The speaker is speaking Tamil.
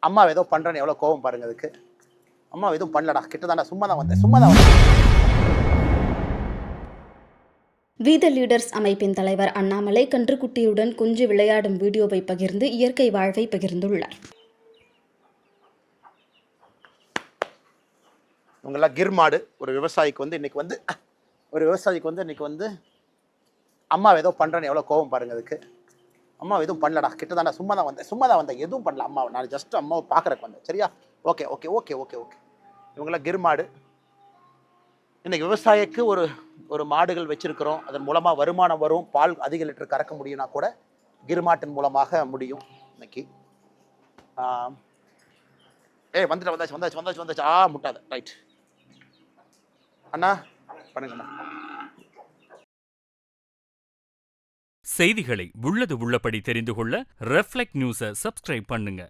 அம்மா ஏதோ பண்ணுறேன்னு எவ்வளோ கோவம் பாருங்க அதுக்கு. அம்மா எதுவும் பண்ணலடா, கிட்டதாண்டா, சும்மா தான் வந்தேன். வீத லீடர்ஸ் அமைப்பின் தலைவர் அண்ணாமலை கன்றுக்குட்டியுடன் குஞ்சு விளையாடும் வீடியோவை பகிர்ந்து இயற்கை வாழ்வை பகிர்ந்துள்ளார். இவங்கெல்லாம் கிர்மாடு. ஒரு விவசாயிக்கு வந்து இன்னைக்கு வந்து அம்மா ஏதோ பண்ணுறேன்னு எவ்வளோ கோவம் பாருங்க அதுக்கு. அம்மா எதுவும் பண்ணலடா, கிட்டதாண்டா, சும்மா தான் வந்தேன், எதுவும் பண்ணல அம்மாவை, நான் ஜஸ்ட் அம்மாவை பார்க்குறக்கு வந்தேன். சரியா? Okay okay okay okay okay. இவங்கெல்லாம் கிர்மாடு. இன்னைக்கு விவசாயிக்கு ஒரு மாடுகள் வச்சிருக்கிறோம், அதன் மூலமாக வருமானம் வரும், பால் அதிக லிட்டர் கறக்க முடியும்னா கூட கிர்மாட்டின் மூலமாக முடியும். இன்னைக்கு வந்தாச்சு. முட்டாத. ரைட் அண்ணா, பண்ணுங்கண்ணா. செய்திகளை உள்ளது உள்ளபடி தெரிந்து கொள்ள ரெஃப்ளெக்ட் நியூஸை சப்ஸ்கிரைப் பண்ணுங்க.